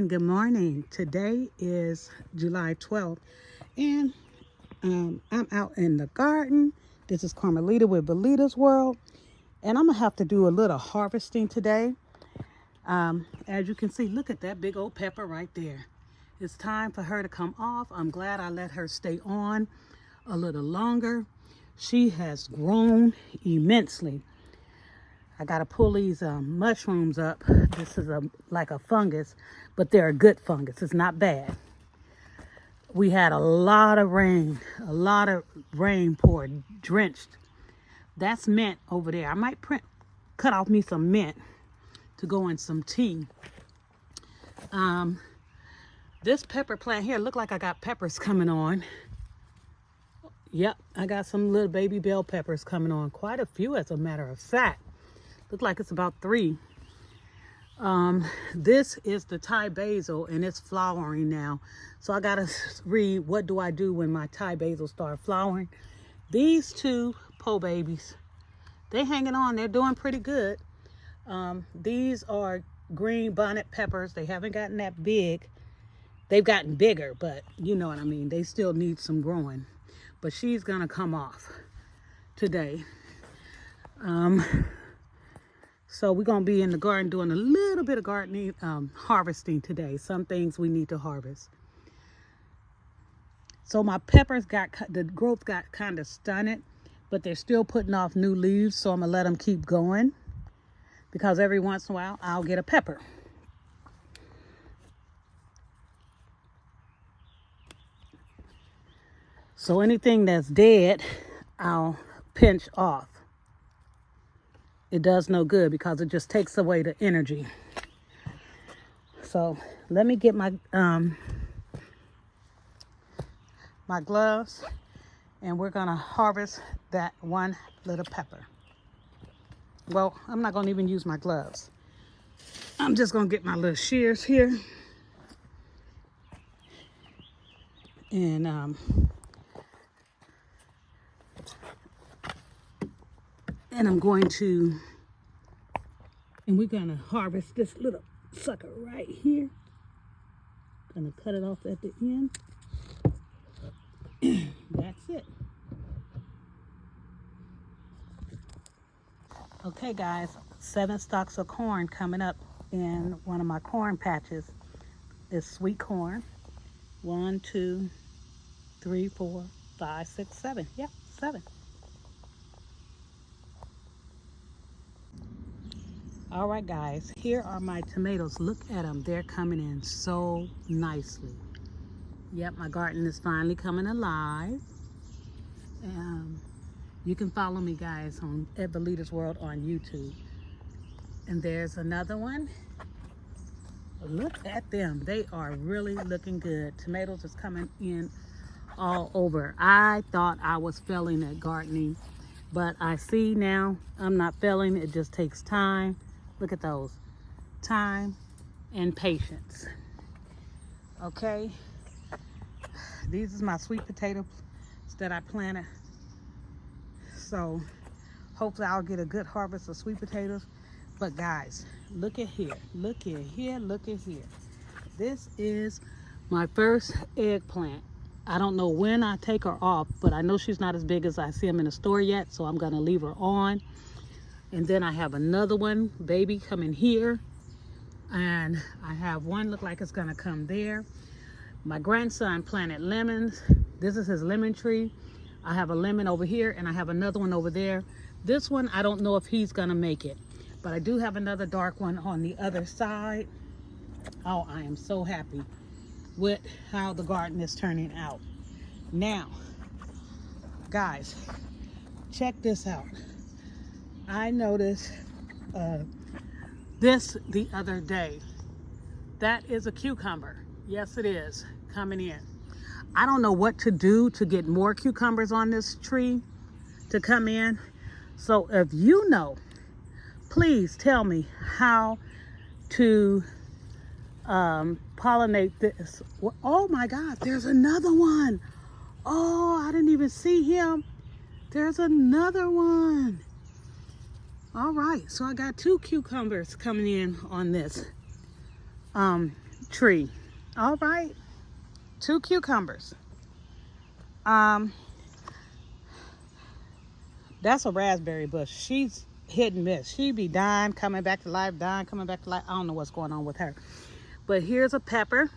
Good morning. Today is July 12th, and I'm out in the garden. This is Carmelita with Valletta's World, and I'm going to have to do a little harvesting today. As you can see, look at that big old pepper right there. It's time for her to come off. I'm glad I let her stay on a little longer. She has grown immensely. I got to pull these mushrooms up. This is like a fungus, but they're a good fungus. It's not bad. We had a lot of rain poured, drenched. That's mint over there. I might cut off me some mint to go in some tea. This pepper plant here, look like I got peppers coming on. Yep, I got some little baby bell peppers coming on. Quite a few, as a matter of fact. Look like it's about 3. This is the Thai basil, and it's flowering now. So I gotta read, what do I do when my Thai basil start flowering? These 2 po babies, they hanging on. They're doing pretty good. These are green bonnet peppers. They haven't gotten that big. They've gotten bigger, but you know what I mean. They still need some growing. But she's gonna come off today. So we're going to be in the garden doing a little bit of gardening, harvesting today. Some things we need to harvest. So my peppers the growth got kind of stunted, but they're still putting off new leaves. So I'm going to let them keep going, because every once in a while I'll get a pepper. So anything that's dead, I'll pinch off. It does no good because it just takes away the energy. So let me get my my gloves, and we're gonna harvest that one little pepper. Well, I'm not gonna even use my gloves. I'm just gonna get my little shears here, and I'm going to, and we're gonna harvest this little sucker right here. Gonna cut it off at the end. That's it. Okay guys, 7 stalks of corn coming up in one of my corn patches. It's sweet corn. 1, 2, 3, 4, 5, 6, 7. Yep, 7. All right, guys, here are my tomatoes. Look at them. They're coming in so nicely. Yep, my garden is finally coming alive. You can follow me, guys, at Valletta's World on YouTube. And there's another one. Look at them. They are really looking good. Tomatoes is coming in all over. I thought I was failing at gardening, but I see now I'm not failing. It just takes time. Look at those. Time and patience. Okay. These is my sweet potatoes that I planted. So hopefully I'll get a good harvest of sweet potatoes. But guys, look at here. Look at here. Look at here. This is my first eggplant. I don't know when I take her off, but I know she's not as big as I see them in the store yet. So I'm going to leave her on. And then I have another one, baby, coming here. And I have one look like it's gonna come there. My grandson planted lemons. This is his lemon tree. I have a lemon over here, and I have another one over there. This one, I don't know if he's gonna make it, but I do have another dark one on the other side. Oh, I am so happy with how the garden is turning out. Now, guys, check this out. I noticed this the other day. That is a cucumber. Yes, it is coming in. I don't know what to do to get more cucumbers on this tree to come in. So if you know, please tell me how to pollinate this. Oh my God, there's another one. Oh, I didn't even see him. There's another one. All right, so I got 2 cucumbers coming in on this tree. All right. 2 cucumbers. That's a raspberry bush. She's hit and miss. She be dying, coming back to life, dying, coming back to life. I don't know what's going on with her. But here's a pepper.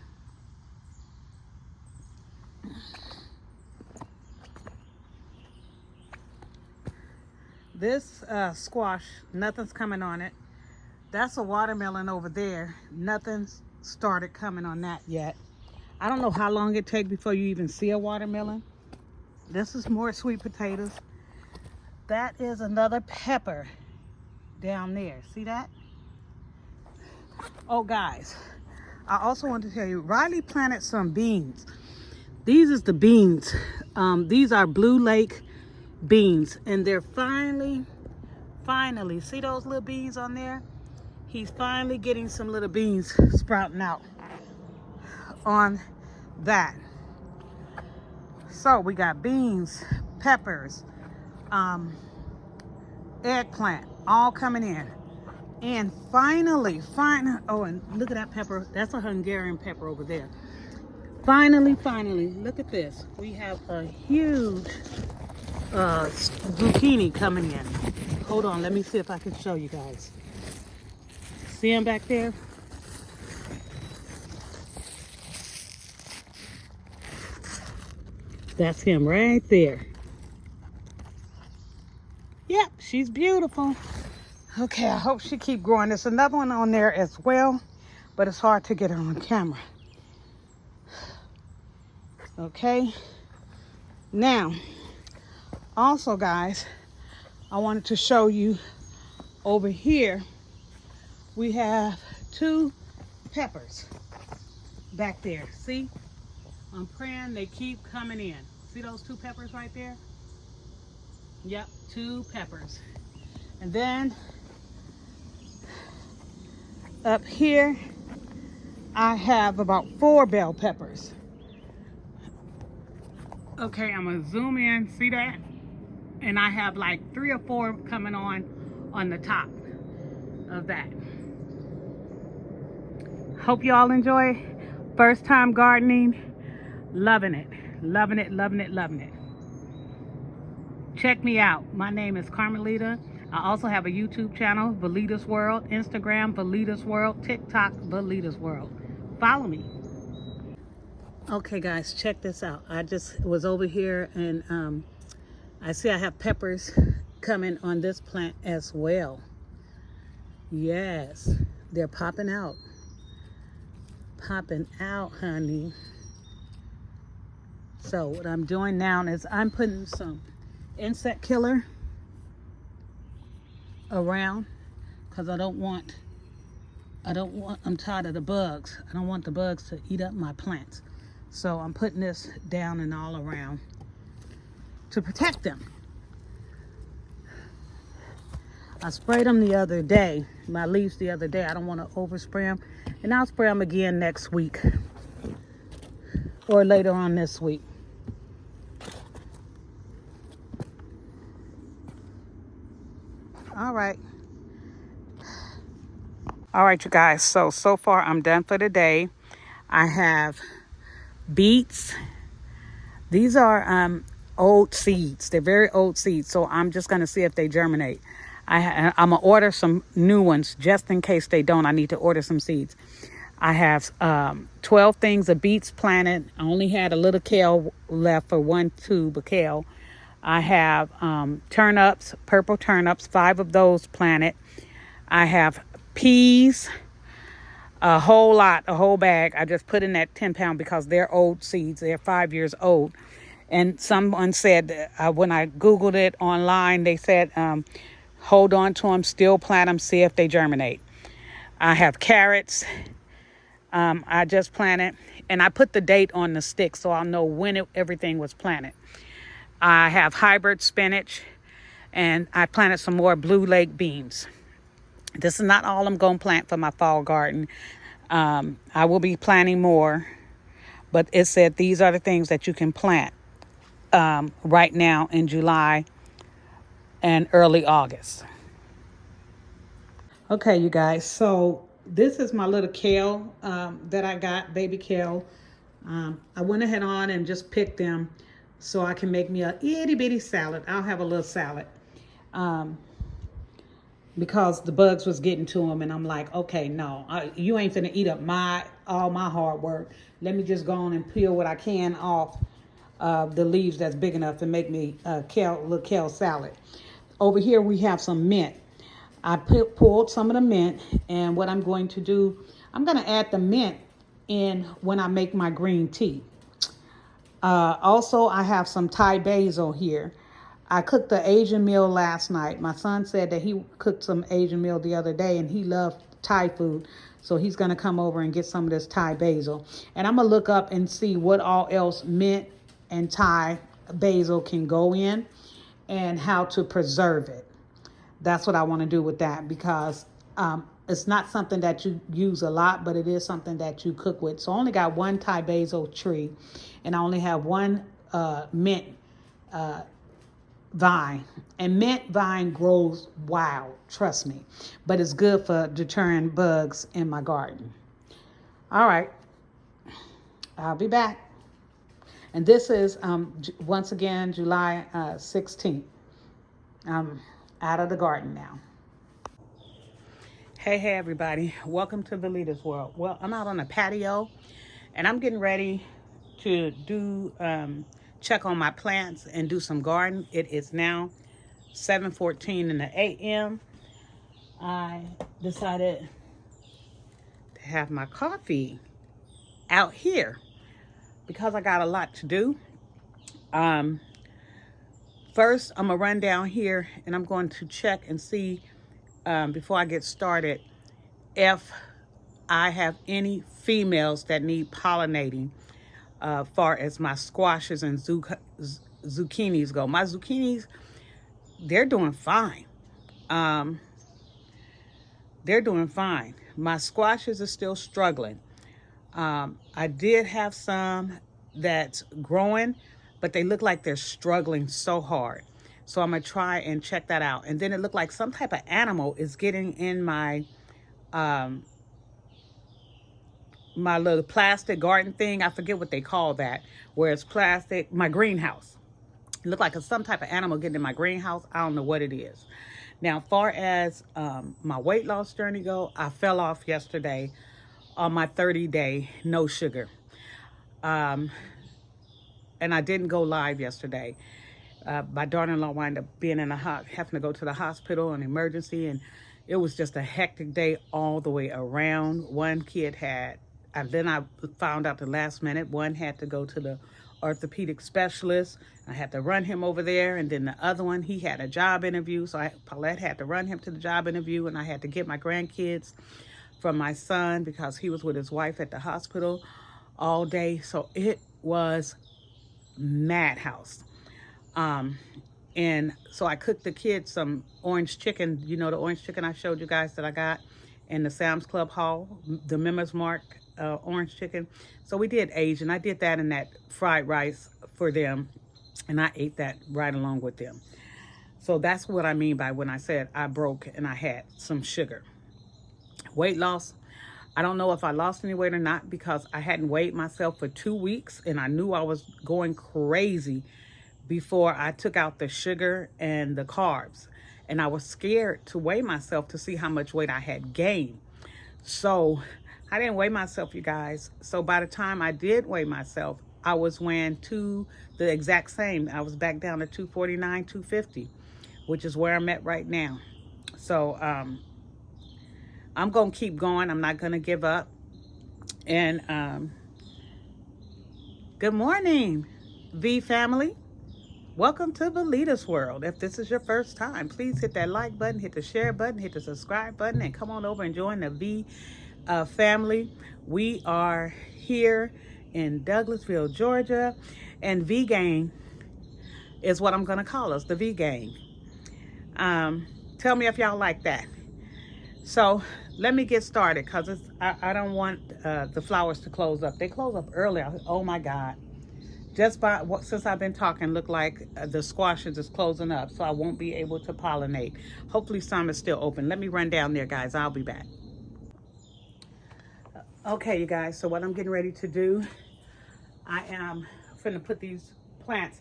This squash, nothing's coming on it. That's a watermelon over there. Nothing's started coming on that yet. I don't know how long it takes before you even see a watermelon. This is more sweet potatoes. That is another pepper down there. See that? Oh, guys, I also want to tell you, Riley planted some beans. These is the beans. These are Blue Lake beans, and they're finally, see those little beans on there? He's finally getting some little beans sprouting out on that. So we got beans, peppers, eggplant, all coming in. And finally, oh, and look at that pepper. That's a Hungarian pepper over there. Finally, look at this. We have a huge zucchini coming in. Hold on, let me see if I can show you guys. See him back there? That's him right there. Yep, she's beautiful. Okay, I hope she keep growing. There's another one on there as well, but it's hard to get her on camera. Okay. Now, also, guys, I wanted to show you over here, we have 2 peppers back there. See? I'm praying they keep coming in. See those 2 peppers right there? Yep, 2 peppers. And then up here, I have about 4 bell peppers. Okay, I'm gonna zoom in, see that? And I have like 3 or 4 coming on the top of that. Hope y'all enjoy. First time gardening. Loving it. Loving it, loving it, loving it. Check me out. My name is Carmelita. I also have a YouTube channel, Valeta's World, Instagram, Valeta's World, TikTok, Valeta's World. Follow me. Okay, guys, check this out. I just was over here and I see I have peppers coming on this plant as well. Yes, they're popping out. Popping out, honey. So what I'm doing now is I'm putting some insect killer around because I'm tired of the bugs. I don't want the bugs to eat up my plants. So I'm putting this down and all around to protect them. I sprayed them the other day, my leaves the other day. I don't want to overspray them. And I'll spray them again next week or later on this week. All right, you guys. So far I'm done for the day. I have beets. These are old seeds. They're very old seeds. So I'm just going to see if they germinate. I'm going to order some new ones just in case they don't. I need to order some seeds. I have 12 things of beets planted. I only had a little kale left for 1 tube of kale. I have turnips, purple turnips, 5 of those planted. I have peas, a whole bag. I just put in that 10-pound because they're old seeds. They're 5 years old. And someone said, when I Googled it online, they said, hold on to them, still plant them, see if they germinate. I have carrots. I just planted, and I put the date on the stick so I'll know when everything was planted. I have hybrid spinach, and I planted some more Blue Lake beans. This is not all I'm going to plant for my fall garden. I will be planting more, but it said these are the things that you can plant right now in July and early August. Okay, you guys, so This is my little kale that I got, baby kale. I went ahead on and just picked them so I can make me a itty bitty salad. I'll have a little salad. Because the bugs was getting to them, and I'm like, okay, no, you ain't finna eat up all my hard work. Let me just go on and peel what I can off the leaves that's big enough to make me a little kale salad. Over here we have some mint. I pulled some of the mint, and what I'm going to do, I'm going to add the mint in when I make my green tea. Also, I have some Thai basil here. I cooked the Asian meal last night. My son said that he cooked some Asian meal the other day, and he loved Thai food. So he's going to come over and get some of this Thai basil. And I'm going to look up and see what all else mint and Thai basil can go in and how to preserve it. That's what I want to do with that, because it's not something that you use a lot, but it is something that you cook with. So I only got one Thai basil tree, and I only have one mint vine. And mint vine grows wild, trust me. But it's good for deterring bugs in my garden. All right, I'll be back. And this is, once again, July 16th. I'm out of the garden now. Hey, everybody. Welcome to Valletta's World. Well, I'm out on the patio, and I'm getting ready to do check on my plants and do some garden. It is now 7:14 in the a.m. I decided to have my coffee out here because I got a lot to do. First, I'm gonna run down here and I'm going to check and see before I get started if I have any females that need pollinating far as my squashes and zucchinis go. My zucchinis, they're doing fine. They're doing fine. My squashes are still struggling. I did have some that's growing, but they look like they're struggling so hard. So I'm gonna try and check that out. And then it looked like some type of animal is getting in my my little plastic garden thing. I forget what they call that, where it's plastic, my greenhouse. It looked like some type of animal getting in my greenhouse. I don't know what it is. Now, far as my weight loss journey go, I fell off yesterday on my 30-day no sugar. And I didn't go live yesterday. My daughter-in-law wound up being having to go to the hospital, an emergency, and it was just a hectic day all the way around. One kid had, and then I found out the last minute, one had to go to the orthopedic specialist. I had to run him over there, and then the other one, he had a job interview, so Paulette had to run him to the job interview, and I had to get my grandkids from my son because he was with his wife at the hospital all day. So it was madhouse. And so I cooked the kids some orange chicken. You know, the orange chicken I showed you guys that I got in the Sam's Club haul, the Members Mark orange chicken. So we did Asian. I did that in that fried rice for them, and I ate that right along with them. So that's what I mean by when I said I broke and I had some sugar. Weight loss, I don't know if I lost any weight or not because I hadn't weighed myself for 2 weeks, and I knew I was going crazy before I took out the sugar and the carbs. And I was scared to weigh myself to see how much weight I had gained. So I didn't weigh myself, you guys. So by the time I did weigh myself, I was weighing the exact same. I was back down to 249, 250, which is where I'm at right now. So I'm going to keep going. I'm not going to give up. And good morning, V family. Welcome to Valletta's World. If this is your first time, please hit that like button, hit the share button, hit the subscribe button, and come on over and join the V family. We are here in Douglasville, Georgia, and V Gang is what I'm going to call us, the V Gang. Tell me if y'all like that. So let me get started because I don't want the flowers to close up. They close up early. Oh my God. Just since I've been talking, look like the squashes is closing up, so I won't be able to pollinate. Hopefully some is still open. Let me run down there, guys. I'll be back. Okay, you guys, so what I'm getting ready to do, I am finna put these plants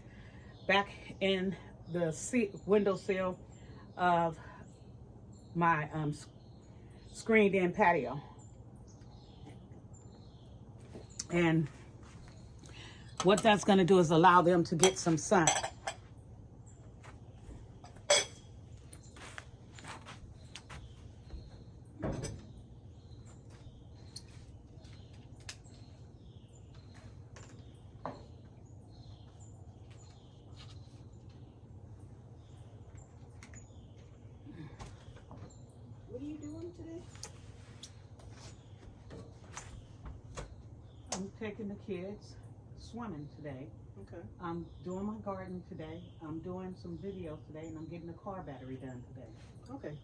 back in the windowsill of my screened in patio. And what that's gonna do is allow them to get some sun. What are you doing today? I'm taking the kids swimming today. Okay. I'm doing my garden today. I'm doing some videos today, and I'm getting the car battery done today. Okay.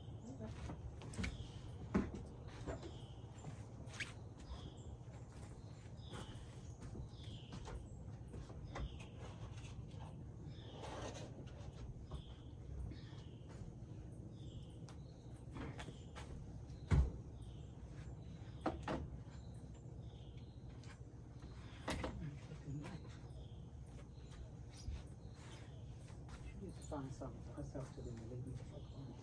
She needs to find something for herself to do and leave me the fuck alone.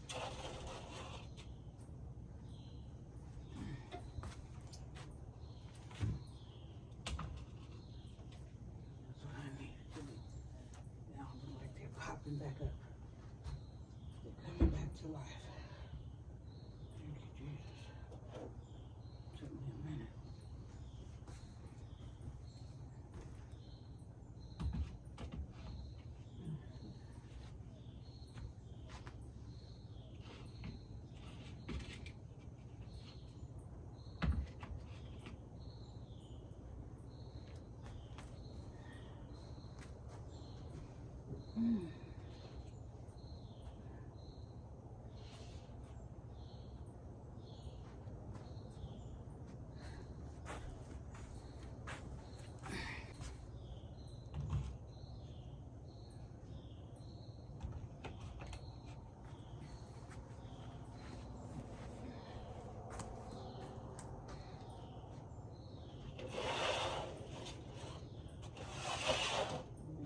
That's what I need to do. Now I'm like they're popping back up. They're coming back to life. Thank you, Jesus. Took me a minute.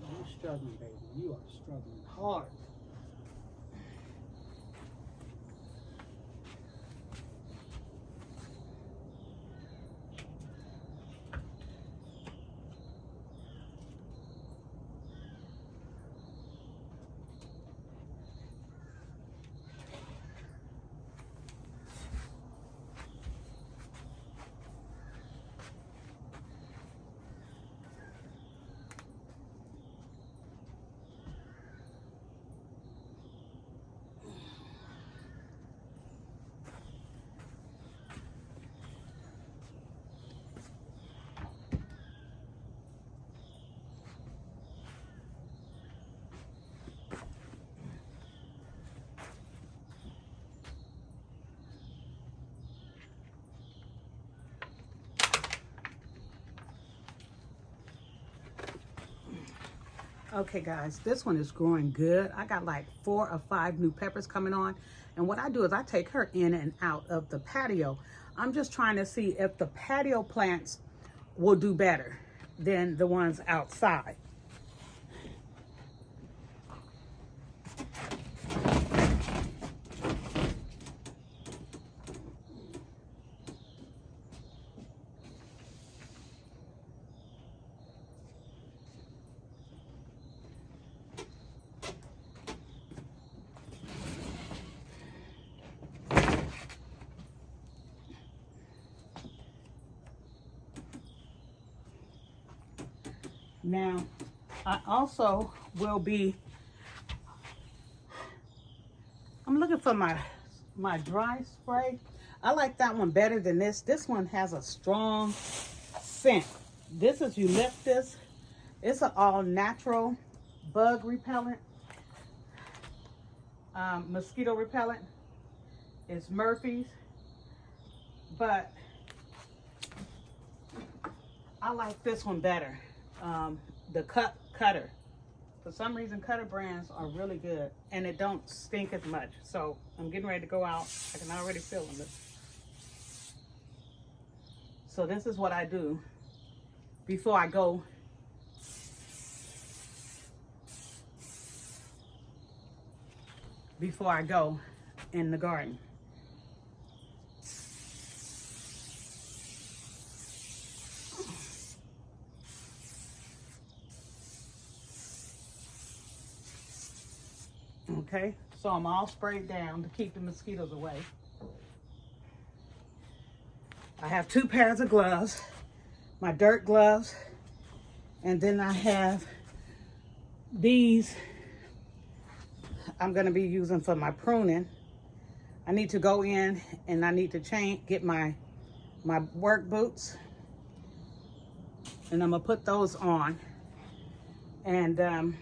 You're struggling, baby. You are struggling hard. Okay guys, this one is growing good. I got like 4 or 5 new peppers coming on. And what I do is I take her in and out of the patio. I'm just trying to see if the patio plants will do better than the ones outside. Now, I also will be, I'm looking for my dry spray. I like that one better than this. This one has a strong scent. This is eucalyptus. It's an all-natural bug repellent, mosquito repellent. It's Murphy's, but I like this one better. The Cutter. For some reason, Cutter brands are really good, and it don't stink as much. So I'm getting ready to go out. I can already feel them. So this is what I do before I go in the garden. Okay, so I'm all sprayed down to keep the mosquitoes away. I have 2 pairs of gloves, my dirt gloves, and then I have these I'm gonna be using for my pruning. I need to go in and I need to get my work boots, and I'm gonna put those on, and then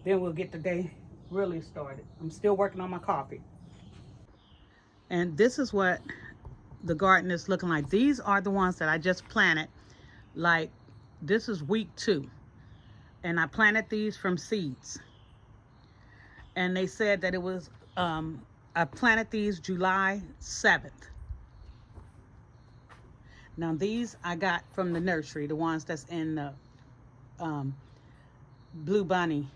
we'll get the day really started. I'm still working on my coffee. And this is what the garden is looking like. These are the ones that I just planted. Like, this is week 2, and I planted these from seeds. And they said that it was, I planted these July 7th. Now these I got from the nursery, the ones that's in the Blue Bunny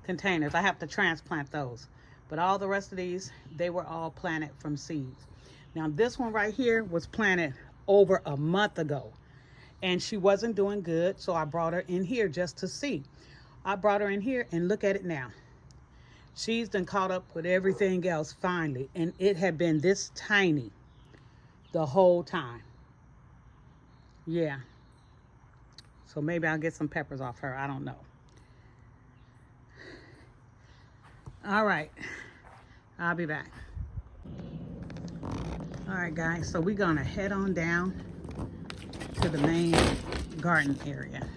containers. I have to transplant those. But all the rest of these, they were all planted from seeds. Now this one right here was planted over a month ago, and she wasn't doing good, so I brought her in here just to see. I brought her in here and look at it now. She's done caught up with everything else finally, and it had been this tiny the whole time. Yeah. So maybe I'll get some peppers off her. I don't know. All right. I'll be back. All right, guys. So we're going to head on down to the main garden area.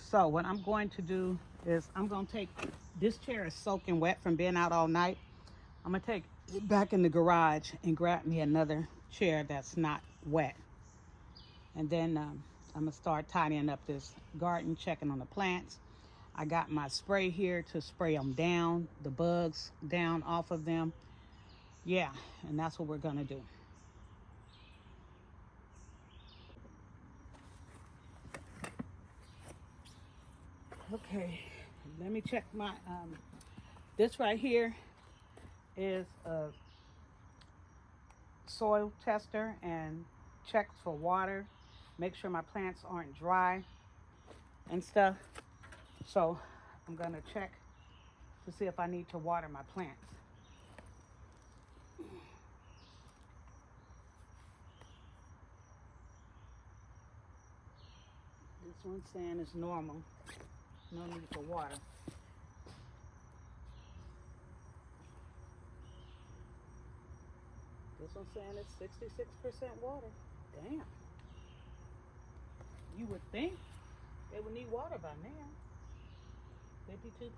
So what I'm going to do is I'm going to take, this chair is soaking wet from being out all night. I'm going to take it back in the garage and grab me another chair that's not wet. And then I'm going to start tidying up this garden, checking on the plants. I got my spray here to spray them down, the bugs down off of them. Yeah, and that's what we're going to do. Okay, let me check my, this right here is a soil tester and checks for water, make sure my plants aren't dry and stuff. So I'm gonna check to see if I need to water my plants. This one's saying it's normal. No need for water. This one's saying it's 66% water. Damn. You would think they would need water by now. 52%.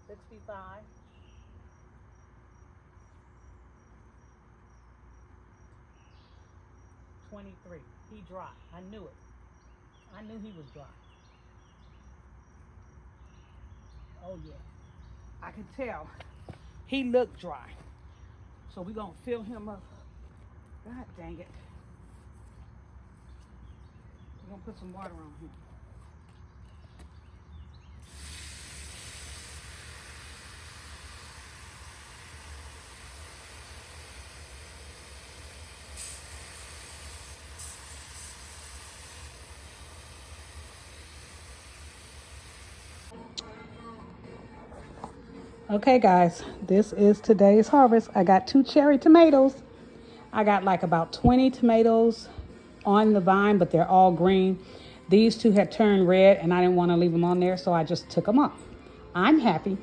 65. 23. He dry. I knew it. I knew he was dry. Oh yeah. I could tell. He looked dry. So we're gonna fill him up. God dang it. We're gonna put some water on him. Okay guys, this is today's harvest. I got 2 cherry tomatoes. I got like about 20 tomatoes on the vine, but they're all green. These 2 had turned red and I didn't want to leave them on there, so I just took them off. I'm happy.